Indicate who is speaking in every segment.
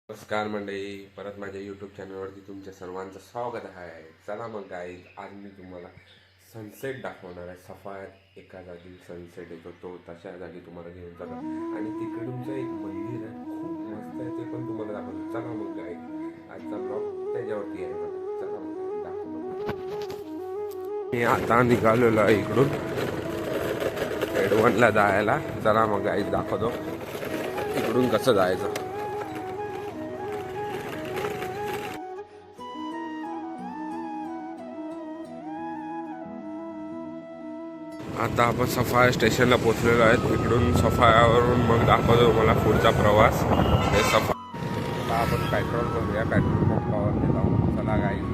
Speaker 1: नमस्कार मंडळी, परत माझ्या यूट्यूब चॅनलवरती तुमच्या सर्वांचं स्वागत आहे. चला मग गाईज, आज मी तुम्हाला सनसेट दाखवणार आहे. सफाळ्यात एका जागी सनसेट येतो, तो तशा जागी तुम्हाला घेऊन जातो आणि तिकडूनचं एक मंदिर आहे, खूप मस्त आहे, ते पण तुम्हाला दाखवतो. चला मग गाईज, आजचा ब्लॉग त्याच्यावरती आहे बघा. चला मग दाखवतो. मी आता निघालेलो आहे इकडून एडवनला जायला. चला मग गाईज दाखवतो इकडून कसं जायचं. आता आपण सफाळा स्टेशनला पोहोचलेलो आहे. इकडून सफाळ्यावरून मग दाखवतो मला पुढचा प्रवास. हे आता आपण पेट्रोल करूया, पेट्रोल पंपावरती जाऊ. चला गाईज मग.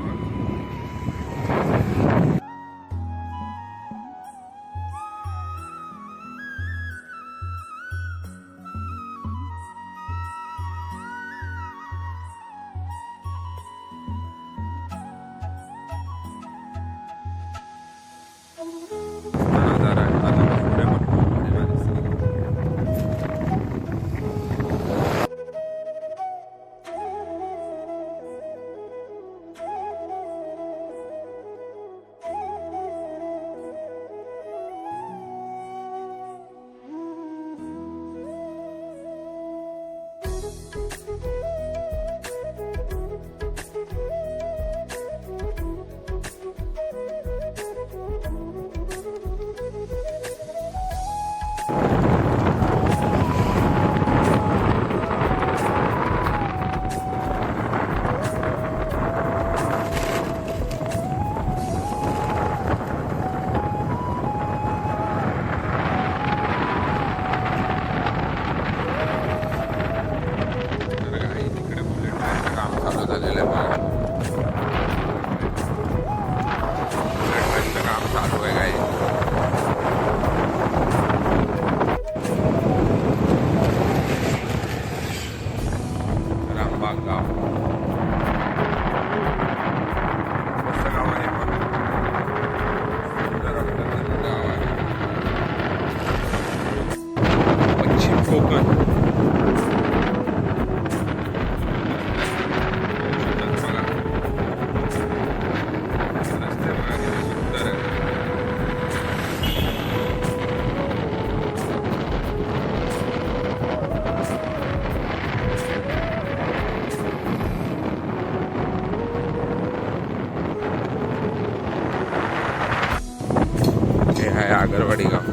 Speaker 1: आहे आगरवाडी गाव.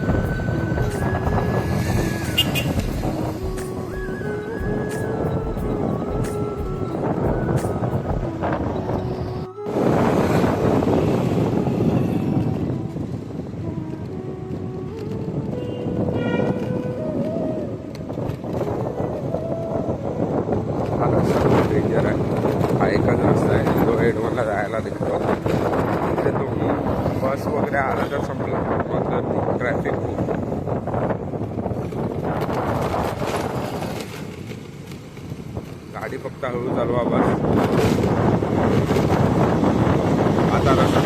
Speaker 1: डेंजर आहे. हा एकच रस्ता आहे जो एडवनला जायला दिसतो. तिथे तुम्ही बस वगैरे आला तर संपला, मग गर्दी, ट्रॅफिक खूप. गाडी फक्त हळू चालवा बस. आता रस्ता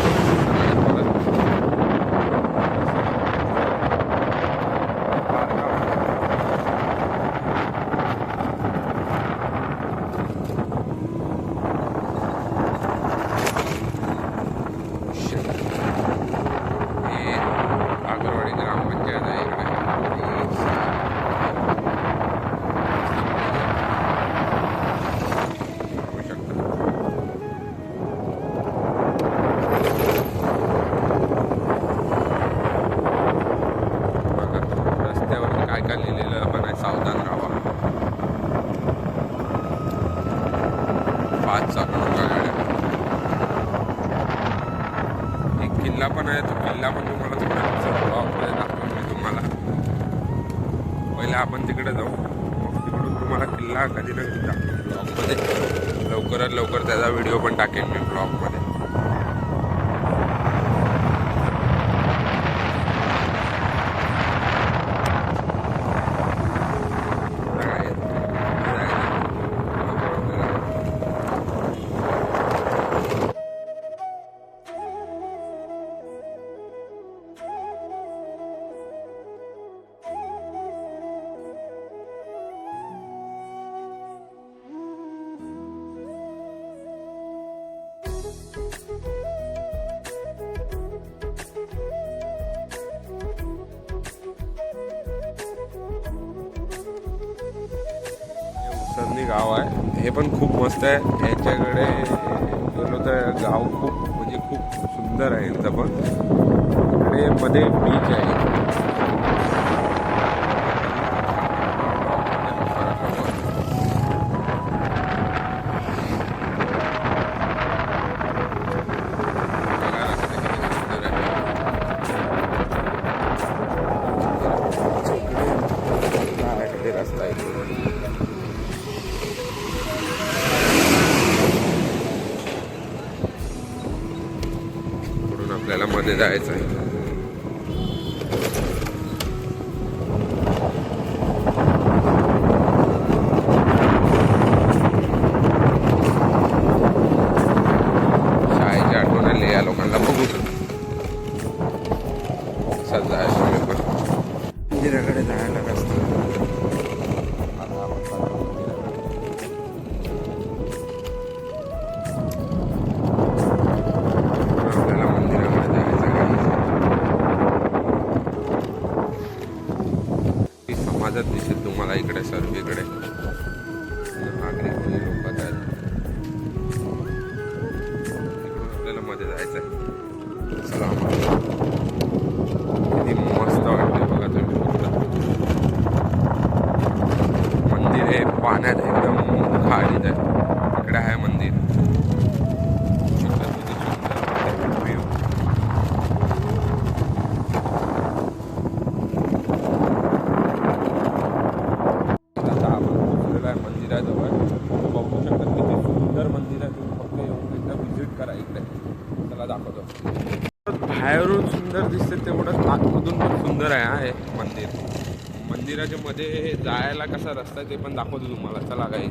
Speaker 1: एक किल्ला पण आहे. तो किल्ला पण तुम्हाला ब्लॉगमध्ये दाखवून मी तुम्हाला. पहिले आपण तिकडे जाऊ, मग तिकडून तुम्हाला किल्ला कधी ना कधी दाखवून ब्लॉगमध्ये. लवकरात लवकर त्याचा व्हिडिओ पण टाकेन मी ब्लॉगमध्ये. खाली गाव आहे, हे पण खूप मस्त आहे. याच्याकडे गेलो तर गाव खूप म्हणजे खूप सुंदर आहे यांचं पण. इकडे मध्ये बीच आहे. रस्ता आहे पुढून आपल्याला मध्ये जायचं आहे. शाळेची आठवण आली या लोकांना. बघू सध्या आहे पण मंदिराकडे जायला रस्ता. समाजात दिसेल तुम्हाला इकडे सर्वीकडे नागरिक लोक आहेत. इकडून आपल्याला मध्ये जायचं आहे. चला किती मस्त वाटते बघा तुम्ही. मंदिर हे पाण्यात एकदम खाडीत आहे. इकडे आहे मंदिर. मंदिराजवळ बघू शकता किती सुंदर मंदिर आहे. तुम्ही फक्त येऊन एकदा व्हिजिट करा इकडे. त्याला दाखवतो. बाहेरून सुंदर दिसते तेवढंच आतमधून पण सुंदर आहे हा हे मंदिर. मंदिराच्या मध्ये जायला कसा रस्ता आहे ते पण दाखवतो तुम्हाला. चला काही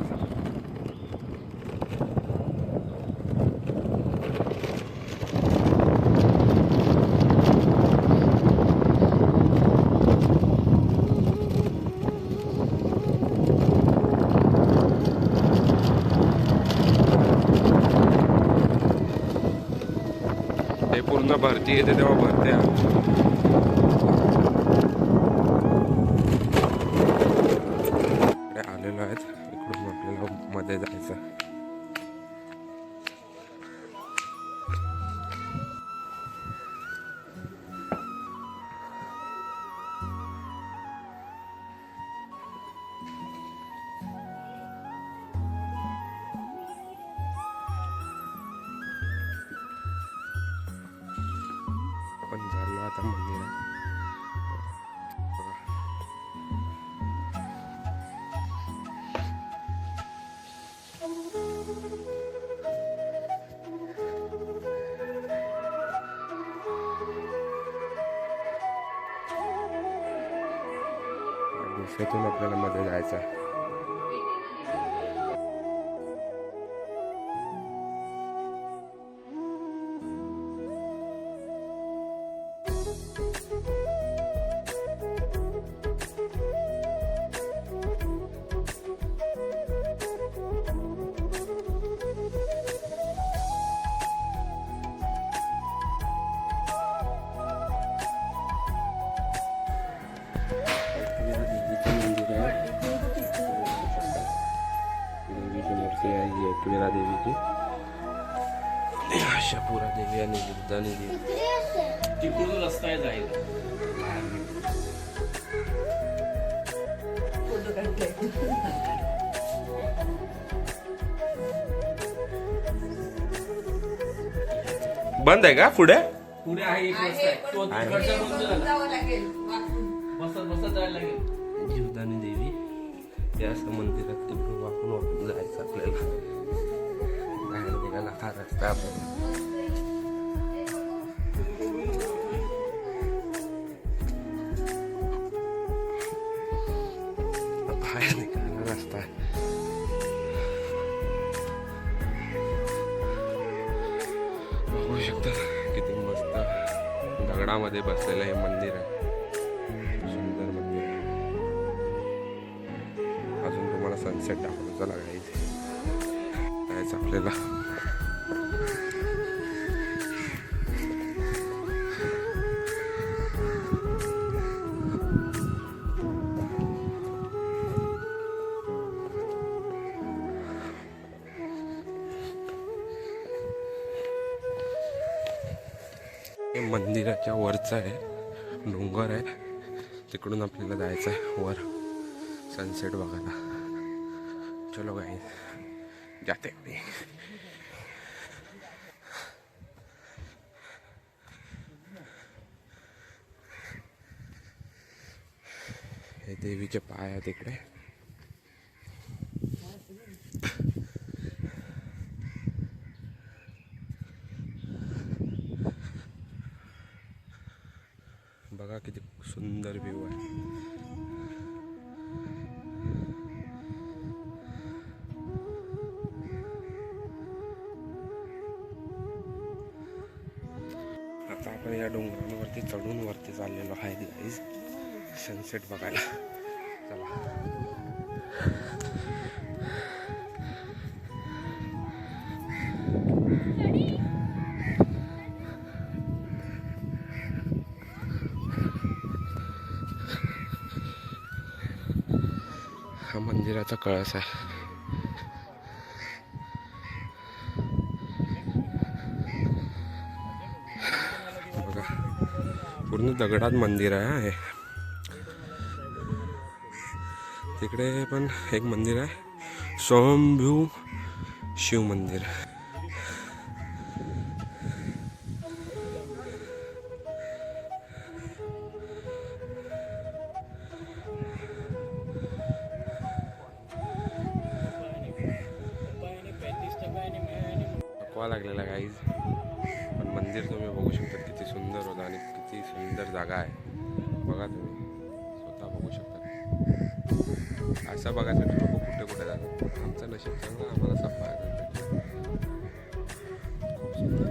Speaker 1: ते पूर्ण भरती येते तेव्हा भरते. आलेलो आहेत. इकडून आपल्याला मध्ये जायचं. आपण झालो आता मंदिरात. दुसऱ्यातून आपल्याला मध्ये जायचं आहे. देवीची मूर्ती आहे ही एकविरा देवीची. आशापुरा देवी आणि युद्धानी देवी.
Speaker 2: तिकडून रस्ता आहे जायला.
Speaker 1: बंद आहे का पुढे?
Speaker 2: पुढे आहे एक रस्ता आहे. तो तिकडच्या बाजूला बसत बसत जायला लागेल.
Speaker 1: जीवदानी देवी ते असं मंदिरात तिकडून वाकून जायचं आपल्याला. बाहेर निघायला हा रस्ता आपण. बाहेर निघायला रस्ता आहे. बघू शकता किती मस्त दगडामध्ये बसलेलं हे मंदिर आहे. सुंदर मंदिर आहे. अजून तुम्हाला सनसेट दाखवतो. चला जायचं आपल्याला. हे मंदिराच्या वरचं आहे, डोंगर आहे, तिकडून आपल्याला जायचं आहे वर सनसेट बघायला. चलो गाईस जाते मी. हे देवीचे पाय आहेत इकडे. बघा किती सुंदर व्ह्यू आहे. आता आपण या डोंगरांवरती चढून वरती चाललेलो आहे गाईज सनसेट बघायला. चला. हा मंदिराचा कळस आहे. बघा पूर्ण दगडात मंदिर आहे. तिकडे पण एक मंदिर आहे, स्वयंभू शिव मंदिर. लागलेला गाईज, पण मंदिर तुम्ही बघू शकता किती सुंदर होतं आणि किती सुंदर जागा आहे. बघा तुम्ही स्वतः बघू शकता. असं बघायसाठी लोक कुठे कुठे जातात. आमचं नशीब चांगलं, आम्हाला सफा खूप सुंदर.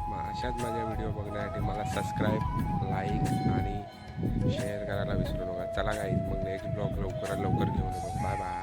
Speaker 1: मग अशाच माझ्या व्हिडिओ बघण्यासाठी मला सबस्क्राईब, लाईक आणि शेअर करायला विसरू नका. चला गाईज, मग नेक्स्ट ब्लॉग लवकरात लवकर घेऊन येतो. Bye bye.